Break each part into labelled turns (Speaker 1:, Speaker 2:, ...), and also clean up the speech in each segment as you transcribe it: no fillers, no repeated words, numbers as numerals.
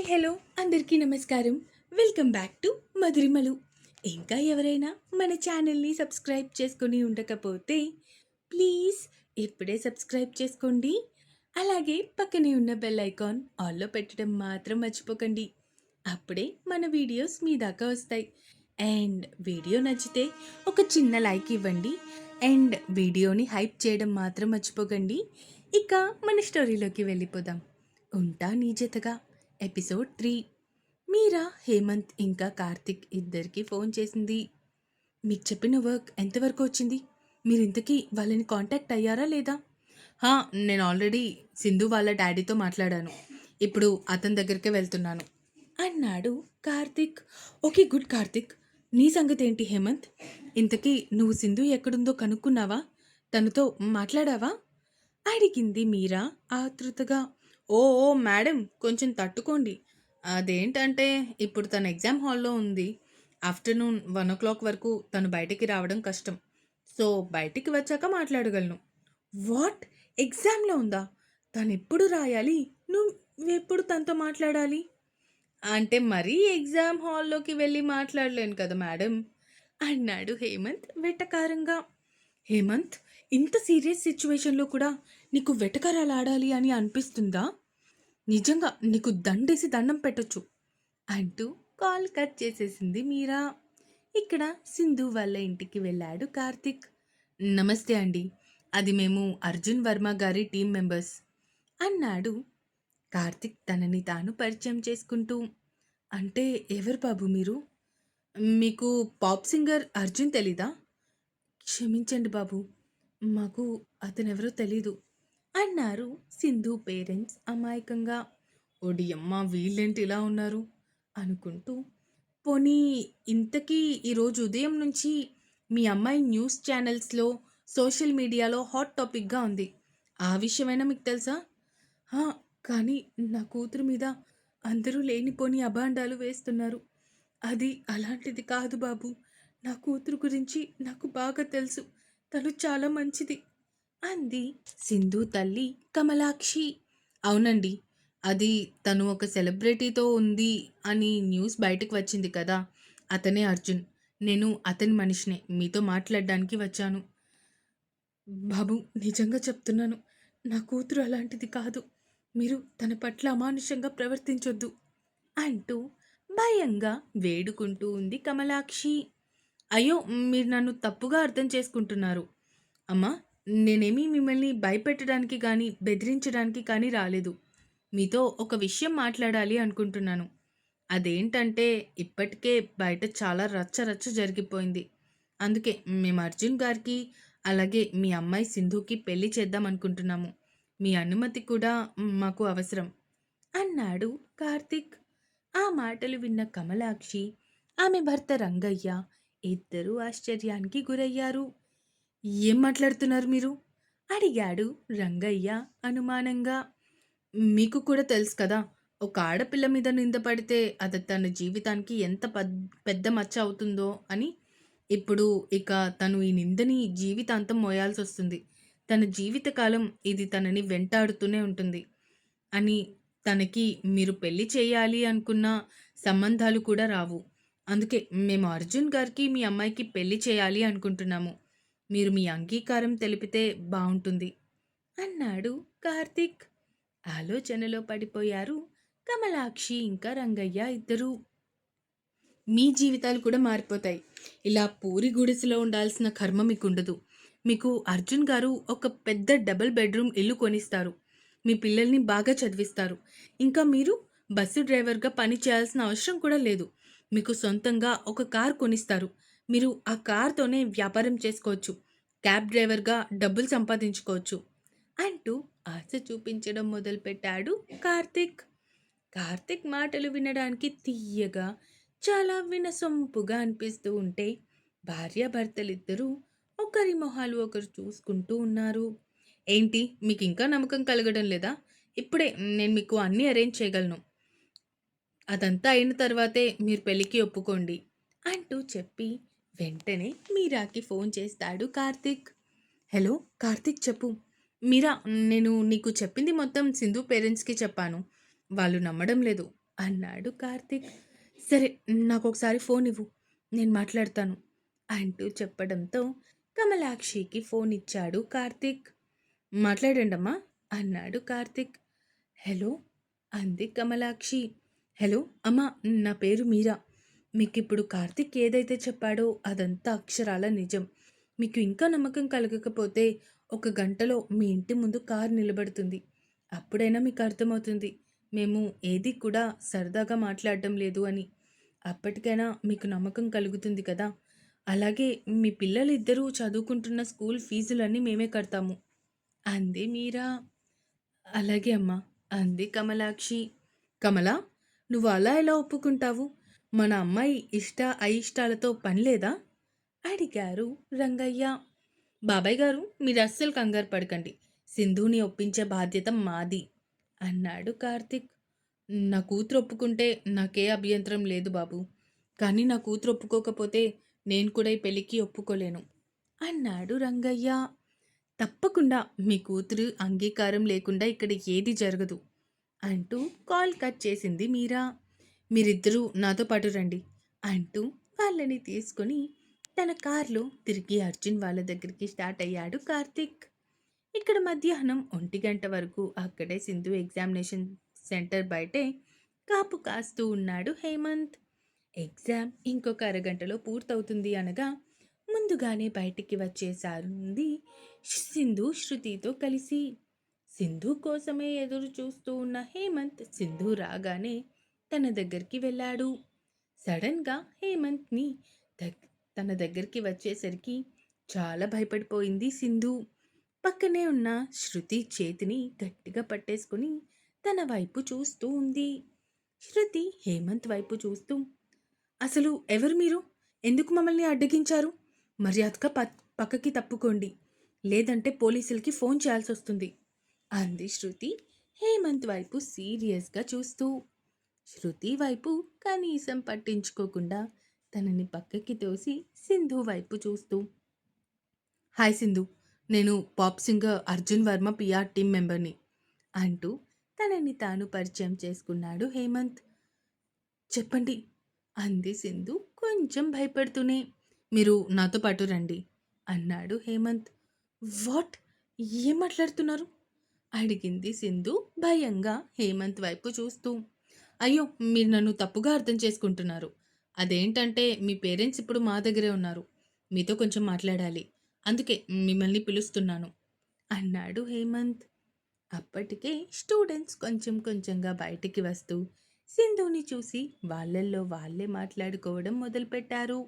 Speaker 1: Hello అందరికీ నమస్కారం. Welcome back to Madhurimalu. ఇంకా ఎవరైనా మన ఛానల్ని సబ్స్క్రైబ్ చేసుకొని ఉండకపోతే ప్లీజ్ ఇప్పుడే సబ్స్క్రైబ్ చేసుకోండి. అలాగే పక్కనే ఉన్న బెల్ ఐకాన్ ఆల్లో పెట్టడం మాత్రం మర్చిపోకండి. అప్పుడే మన వీడియోస్ మీ దాకా వస్తాయి. అండ్ వీడియో నచ్చితే ఒక చిన్న లైక్ ఇవ్వండి. అండ్ వీడియోని హైప్ చేయడం మాత్రం మర్చిపోకండి. ఇక మన స్టోరీలోకి వెళ్ళిపోదాం. ఉంటా నీ జతగా ఎపిసోడ్ 3. మీరా, హేమంత్ ఇంకా కార్తిక్ ఇద్దరికి ఫోన్ చేసింది. మీకు చెప్పిన వర్క్ ఎంతవరకు వచ్చింది? మీరు ఇంతకీ వాళ్ళని కాంటాక్ట్ అయ్యారా లేదా? హా, నేను ఆల్రెడీ సింధు వాళ్ళ డాడీతో మాట్లాడాను. ఇప్పుడు అతని దగ్గరికే వెళ్తున్నాను అన్నాడు కార్తిక్. Okay, good Karthik. నీ సంగతి ఏంటి హేమంత్? ఇంతకీ నువ్వు సింధు ఎక్కడుందో కనుక్కున్నావా? తనతో మాట్లాడావా? అడిగింది మీరా ఆతృతగా. ఓ ఓ మేడం, కొంచెం తట్టుకోండి. అదేంటంటే ఇప్పుడు తను ఎగ్జామ్ హాల్లో ఉంది. ఆఫ్టర్నూన్ 1 o'clock వరకు తను బయటికి రావడం కష్టం. సో బయటికి వచ్చాక మాట్లాడగలను. వాట్? ఎగ్జామ్లో ఉందా? తను ఎప్పుడు రాయాలి? నువ్వెప్పుడు తనతో మాట్లాడాలి? అంటే మరీ ఎగ్జామ్ హాల్లోకి వెళ్ళి మాట్లాడలేను కదా మేడం అన్నాడు హేమంత్ వెటకారంగా. హేమంత్, ఇంత సీరియస్ సిచ్యువేషన్లో కూడా నీకు వెటకారాలు ఆడాలి అని అనిపిస్తుందా? నిజంగా నీకు దండేసి దండం పెట్టొచ్చు అంటూ కాల్ కట్ చేసేసింది మీరా. ఇక్కడ సింధు వాళ్ళ ఇంటికి వెళ్ళాడు కార్తిక్. నమస్తే అండి, అది మేము అర్జున్ వర్మ గారి టీం మెంబర్స్ అన్నాడు కార్తిక్ తనని తాను పరిచయం చేసుకుంటూ. అంటే ఎవరు బాబు మీరు? మీకు పాప్ సింగర్ అర్జున్ తెలీదా? క్షమించండి బాబు, మాకు అతనెవరో తెలీదు అన్నారు సింధు పేరెంట్స్ అమాయకంగా. ఒడియమ్మ, వీళ్ళేంటి ఇలా ఉన్నారు అనుకుంటూ. పోనీ ఇంతకీ ఈరోజు ఉదయం నుంచి మీ అమ్మాయి న్యూస్ ఛానల్స్లో సోషల్ మీడియాలో హాట్ టాపిక్గా ఉంది. ఆ విషయమైనా మీకు తెలుసా? "హా, కానీ నా కూతురు మీద అందరూ లేనిపోని అభాండాలు వేస్తున్నారు. అది అలాంటిది కాదు బాబు. నా కూతురు గురించి నాకు బాగా తెలుసు. తను చాలా మంచిది" అంది సింధు తల్లి కమలాక్షి. అవునండి, అది తను ఒక సెలబ్రిటీతో ఉంది అని న్యూస్ బయటకు వచ్చింది కదా. అతనే అర్జున్. నేను అతని మనిషినే, మీతో మాట్లాడడానికి వచ్చాను. బాబు, నిజంగా చెప్తున్నాను, నా కూతురు అలాంటిది కాదు. మీరు తన పట్ల అమానుషంగా ప్రవర్తించొద్దు అంటూ భయంగా వేడుకుంటూ ఉంది కమలాక్షి. అయ్యో, మీరు నన్ను తప్పుగా అర్థం చేసుకుంటున్నారు. అమ్మా, నేనేమీ మిమ్మల్ని భయపెట్టడానికి కానీ బెదిరించడానికి కానీ రాలేదు. మీతో ఒక విషయం మాట్లాడాలి అనుకుంటున్నాను. అదేంటంటే ఇప్పటికే బయట చాలా రచ్చ రచ్చ జరిగిపోయింది. అందుకే మేము అర్జున్ గారికి అలాగే మీ అమ్మాయి సింధుకి పెళ్లి చేద్దాం అనుకుంటున్నాము. మీ అనుమతి కూడా మాకు అవసరం అన్నాడు కార్తిక్. ఆ మాటలు విన్న కమలాక్షి, ఆమె భర్త రంగయ్య ఇద్దరూ ఆశ్చర్యానికి గురయ్యారు. ఏం మాట్లాడుతున్నారు మీరు? అడిగాడు రంగయ్య అనుమానంగా. మీకు కూడా తెలుసు కదా, ఒక ఆడపిల్ల మీద నింద పడితే అది తన జీవితానికి ఎంత పెద్ద మచ్చ అవుతుందో అని. ఇప్పుడు ఇక తను ఈ నిందని జీవితాంతం మోయాల్సొస్తుంది. తన జీవితకాలం ఇది తనని వెంటాడుతూనే ఉంటుంది అని. తనకి మీరు పెళ్లి చేయాలి అనుకున్న సంబంధాలు కూడా రావు. అందుకే మేము అర్జున్ గారికి మీ అమ్మాయికి పెళ్లి చేయాలి అనుకుంటున్నాము. మీరు మీ అంగీకారం తెలిపితే బావుంటుంది అన్నాడు కార్తిక్. ఆలోచనలో పడిపోయారు కమలాక్షి ఇంకా రంగయ్య ఇద్దరూ. మీ జీవితాలు కూడా మారిపోతాయి. ఇలా పూరి గుడిసెలో ఉండాల్సిన కర్మ మీకుండదు. మీకు అర్జున్ గారు ఒక పెద్ద డబుల్ బెడ్రూమ్ ఇల్లు కొనిస్తారు. మీ పిల్లల్ని బాగా చదివిస్తారు. ఇంకా మీరు బస్సు డ్రైవర్గా పని చేయాల్సిన అవసరం కూడా లేదు. మీకు సొంతంగా ఒక కార్ కొనిస్తారు. మీరు ఆ కార్తోనే వ్యాపారం చేసుకోవచ్చు. క్యాబ్ డ్రైవర్గా డబ్బులు సంపాదించుకోవచ్చు అంటూ ఆశ చూపించడం మొదలుపెట్టాడు కార్తిక్. కార్తిక్ మాటలు వినడానికి తీయగా, చాలా వినసొంపుగా అనిపిస్తూ ఉంటే భార్యాభర్తలిద్దరూ ఒకరి మొహాలు ఒకరు చూసుకుంటూ ఉన్నారు. ఏంటి, మీకు ఇంకా నమ్మకం కలగడం లేదా? ఇప్పుడే నేను మీకు అన్నీ అరేంజ్ చేయగలను. అదంతా అయిన తర్వాతే మీరు పెళ్ళికి ఒప్పుకోండి అంటూ చెప్పి వెంటనే మీరాకి ఫోన్ చేస్తాడు కార్తిక్. హలో కార్తిక్, చెప్పు. మీరా, నేను నీకు చెప్పింది మొత్తం సింధు పేరెంట్స్కి చెప్పాను. వాళ్ళు నమ్మడం లేదు. అన్నాడు కార్తీక్. సరే, నాకొకసారి ఫోన్ ఇవ్వు, నేను మాట్లాడతాను అంటూ చెప్పడంతో కమలాక్షికి ఫోన్ ఇచ్చాడు కార్తీక్. మాట్లాడండమ్మా అన్నాడు కార్తీక్. హలో అంది కమలాక్షి. హలో అమ్మా, నా పేరు మీరా. మీకిప్పుడు కార్తీక్ ఏదైతే చెప్పాడో అదంతా అక్షరాల నిజం. మీకు ఇంకా నమ్మకం కలగకపోతే ఒక గంటలో మీ ఇంటి ముందు కారు నిలబడుతుంది. అప్పుడైనా మీకు అర్థమవుతుంది మేము ఏది కూడా సరదాగా మాట్లాడడం లేదు అని. అప్పటికైనా మీకు నమ్మకం కలుగుతుంది కదా. అలాగే మీ పిల్లలిద్దరూ చదువుకుంటున్న స్కూల్ ఫీజులన్నీ మేమే కడతాము అంది మీరా. అలాగే అమ్మా అంది కమలాక్షి. కమలా, నువ్వు అలా ఎలా ఒప్పుకుంటావు? మన అమ్మాయి అయిష్టాలతో పని లేదా అడిగారు రంగయ్య. బాబాయ్ గారు, మీరు అస్సలు కంగారు పడకండి. సింధుని ఒప్పించే బాధ్యత మాది అన్నాడు కార్తిక్. నా కూతురు ఒప్పుకుంటే నాకే అభ్యంతరం లేదు బాబు. కానీ నా కూతురు ఒప్పుకోకపోతే నేను కూడా ఈ పెళ్ళికి ఒప్పుకోలేను అన్నాడు రంగయ్య. తప్పకుండా మీ కూతురు అంగీకారం లేకుండా ఇక్కడ ఏది జరగదు అంటూ కాల్ కట్ చేసింది మీరా. మీరిద్దరూ నాతో పాటు రండి అంటూ వాళ్ళని తీసుకొని తన కార్లో తిరిగి అర్జున్ వాళ్ళ దగ్గరికి స్టార్ట్ అయ్యాడు కార్తిక్. ఇక్కడ మధ్యాహ్నం 1 గంట వరకు అక్కడే సింధు ఎగ్జామినేషన్ సెంటర్ బయటే కాపు కాస్తూ ఉన్నాడు హేమంత్. ఎగ్జామ్ ఇంకొక అరగంటలో పూర్తవుతుంది అనగా ముందుగానే బయటికి వచ్చేసారుంది సింధు శృతితో కలిసి. సింధు కోసమే ఎదురు చూస్తూ ఉన్న హేమంత్ సింధు రాగానే తన దగ్గరికి వెళ్ళాడు. సడన్గా హేమంత్ని తన దగ్గరికి వచ్చేసరికి చాలా భయపడిపోయింది సింధు. పక్కనే ఉన్న శృతి చేతిని గట్టిగా పట్టేసుకుని తన వైపు చూస్తూ ఉంది. శృతి హేమంత్ వైపు చూస్తూ, అసలు ఎవరు మీరు? ఎందుకు మమ్మల్ని అడ్డగించారు? మర్యాదగా పక్కకి తప్పుకోండి, లేదంటే పోలీసులకి ఫోన్ చేయాల్సి వస్తుంది అంది శృతి హేమంత్ వైపు సీరియస్గా చూస్తూ. శృతి వైపు కనీసం పట్టించుకోకుండా తనని పక్కకి తోసి సింధు వైపు చూస్తూ, హాయ్ సింధు, నేను pop singer Arjun Varma PR team మెంబర్ని అంటూ తనని తాను పరిచయం చేసుకున్నాడు హేమంత్. చెప్పండి అంది సింధు కొంచెం భయపడుతూనే. మీరు నాతో పాటు రండి అన్నాడు హేమంత్. వాట్, ఏం మాట్లాడుతున్నారు అడిగింది సింధు భయంగా హేమంత్ వైపు చూస్తూ. అయ్యో, మీరు నన్ను తప్పుగా అర్థం చేసుకుంటున్నారు. అదేంటంటే మీ పేరెంట్స్ ఇప్పుడు మా దగ్గరే ఉన్నారు, మీతో కొంచెం మాట్లాడాలి, అందుకే మిమ్మల్ని పిలుస్తున్నాను అన్నాడు హేమంత్. అప్పటికే స్టూడెంట్స్ కొంచెం కొంచెంగా బయటికి వస్తూ సింధుని చూసి వాళ్ళల్లో వాళ్ళే మాట్లాడుకోవడం మొదలుపెట్టారు.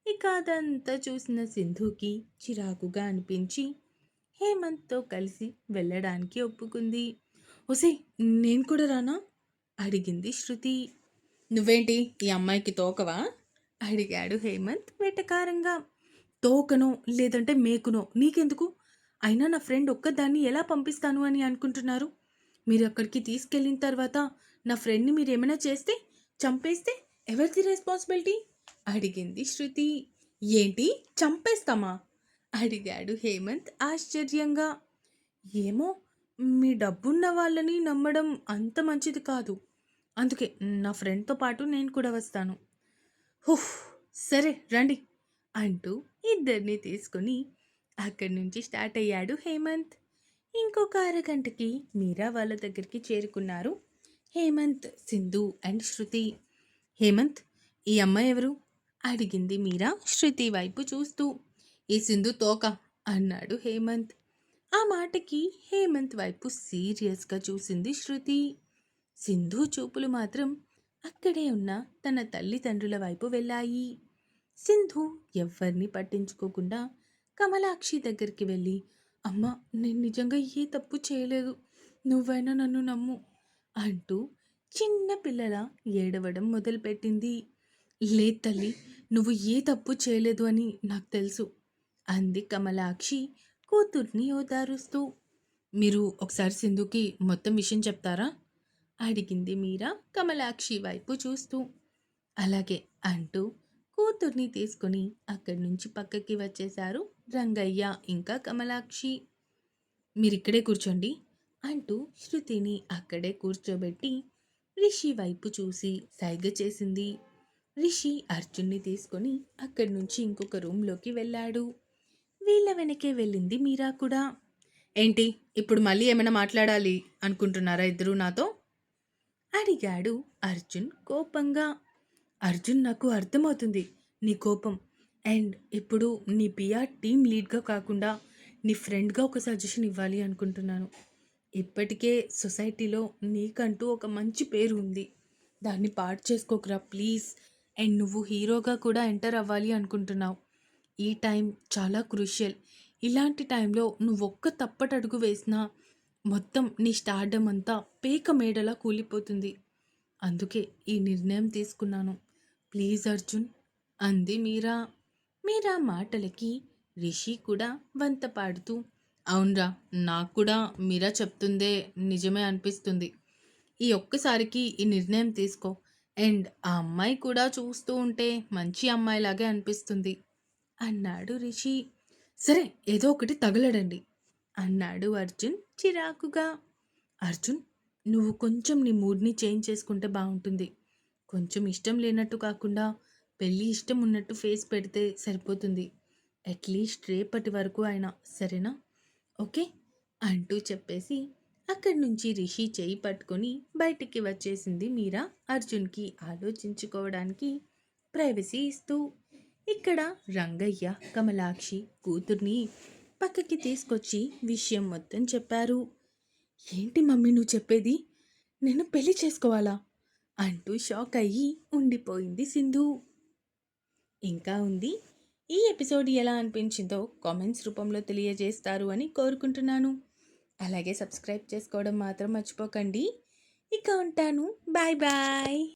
Speaker 1: ఇక అదంతా చూసిన సింధుకి చిరాకుగా అనిపించి హేమంత్తో కలిసి వెళ్ళడానికి ఒప్పుకుంది. ఒసే, నేను కూడా రానా అడిగింది శృతి. నువ్వేంటి ఈ అమ్మాయికి తోకవా అడిగాడు హేమంత్ వెటకారంగా. తోకనో లేదంటే మేకునో నీకెందుకు? అయినా నా ఫ్రెండ్ ఒక్కదాన్ని ఎలా పంపిస్తాను అని అనుకుంటున్నారు? మీరు అక్కడికి తీసుకెళ్ళిన తర్వాత నా ఫ్రెండ్ని మీరేమైనా చేస్తే, చంపేస్తే ఎవరిది రెస్పాన్సిబిలిటీ అడిగింది శృతి. ఏంటి, చంపేస్తామా అడిగాడు హేమంత్ ఆశ్చర్యంగా. ఏమో, మీ డబ్బున్న వాళ్ళని నమ్మడం అంత మంచిది కాదు, అందుకే నా ఫ్రెండ్తో పాటు నేను కూడా వస్తాను. హుఫ్, సరే రండి అంటూ ఇద్దరిని తీసుకుని అక్కడి నుంచి స్టార్ట్ అయ్యాడు హేమంత్. ఇంకొక అరగంటకి మీరా వాళ్ళ దగ్గరికి చేరుకున్నారు హేమంత్, సింధు అండ్ శృతి. హేమంత్, ఈ అమ్మాయి ఎవరు అడిగింది మీరా శృతి వైపు చూస్తూ. ఈ సింధు తోక అన్నాడు హేమంత్. ఆ మాటకి హేమంత్ వైపు సీరియస్గా చూసింది శృతి. సింధు చూపులు మాత్రం అక్కడే ఉన్న తన తల్లిదండ్రుల వైపు వెళ్ళాయి. సింధు ఎవ్వరిని పట్టించుకోకుండా కమలాక్షి దగ్గరికి వెళ్ళి, అమ్మ, నేను నిజంగా ఏ తప్పు చేయలేదు, నువ్వైనా నన్ను నమ్ము అంటూ చిన్న పిల్లల ఏడవడం మొదలుపెట్టింది. లేదు తల్లి, నువ్వు ఏ తప్పు చేయలేదు అని నాకు తెలుసు అంది కమలాక్షి కూతుర్ని ఓదారుస్తూ. మీరు ఒకసారి సింధుకి మొత్తం విషయం చెప్తారా అడిగింది మీరా కమలాక్షి వైపు చూస్తూ. అలాగే అంటూ కూతుర్ని తీసుకుని అక్కడి నుంచి పక్కకి వచ్చేశారు రంగయ్య ఇంకా కమలాక్షి. మీరిక్కడే కూర్చోండి అంటూ శృతిని అక్కడే కూర్చోబెట్టి రిషి వైపు చూసి సైగ చేసింది. రిషి అర్జున్ని తీసుకొని అక్కడి నుంచి ఇంకొక రూమ్లోకి వెళ్ళాడు. వీళ్ళ వెనకే వెళ్ళింది మీరా కూడా. ఏంటి ఇప్పుడు మళ్ళీ ఏమైనా మాట్లాడాలి అనుకుంటున్నారా ఇద్దరు నాతో? అడిగాడు అర్జున్ కోపంగా. అర్జున్, నాకు అర్థమవుతుంది నీ కోపం. అండ్ ఇప్పుడు నీ పిఆర్ టీమ్ లీడ్గా కాకుండా నీ ఫ్రెండ్గా ఒక సజెషన్ ఇవ్వాలి అనుకుంటున్నాను. ఇప్పటికే సొసైటీలో నీకంటూ ఒక మంచి పేరు ఉంది. దాన్ని పాడు చేసుకోకురా ప్లీజ్. అండ్ నువ్వు హీరోగా కూడా ఎంటర్ అవ్వాలి అనుకుంటున్నావు. ఈ టైం చాలా క్రూషియల్. ఇలాంటి టైంలో నువ్వు ఒక్క తప్పటడుగు వేసినా మొత్తం నీ స్టార్డమ్ అంతా పేక మేడలా కూలిపోతుంది. అందుకే ఈ నిర్ణయం తీసుకున్నాను. ప్లీజ్ అర్జున్ అంది మీరా. మీరా మాటలకి రిషి కూడా వంత పాడుతూ, అవునరా, నాకు కూడా మీరా చెప్తుందే నిజమే అనిపిస్తుంది. ఈ ఒక్కసారికి ఈ నిర్ణయం తీసుకో. అండ్ ఆ అమ్మాయి కూడా చూస్తూ ఉంటే మంచి అమ్మాయిలాగే అనిపిస్తుంది అన్నాడు రిషి. సరే, ఏదో ఒకటి తగలడండి అన్నాడు అర్జున్ చిరాకుగా. అర్జున్, నువ్వు కొంచెం నీ మూడ్ని చేంజ్ చేసుకుంటే బాగుంటుంది. కొంచెం ఇష్టం లేనట్టు కాకుండా పెళ్ళి ఇష్టం ఉన్నట్టు ఫేస్ పెడితే సరిపోతుంది. అట్లీస్ట్ రేపటి వరకు అయినా, సరేనా? ఓకే అంటూ చెప్పేసి అక్కడి నుంచి రిషి చేయి పట్టుకొని బయటికి వచ్చేసింది మీరా అర్జున్కి ఆలోచించుకోవడానికి ప్రైవసీ ఇస్తూ. ఇక్కడ రంగయ్య కమలాక్షి కూతుర్ని పక్కకి తీసుకొచ్చి విషయం మొత్తం చెప్పారు. ఏంటి మమ్మీ నువ్వు చెప్పేది? నేను పెళ్లి చేసుకోవాలా అంటూ షాక్ అయ్యి ఉండిపోయింది సింధు. ఇంకా ఉంది. ఈ ఎపిసోడ్ ఎలా అనిపించిందో కామెంట్స్ రూపంలో తెలియజేస్తారు అని కోరుకుంటున్నాను. అలాగే సబ్స్క్రైబ్ చేసుకోవడం మాత్రం మర్చిపోకండి. ఇక ఉంటాను. Bye bye.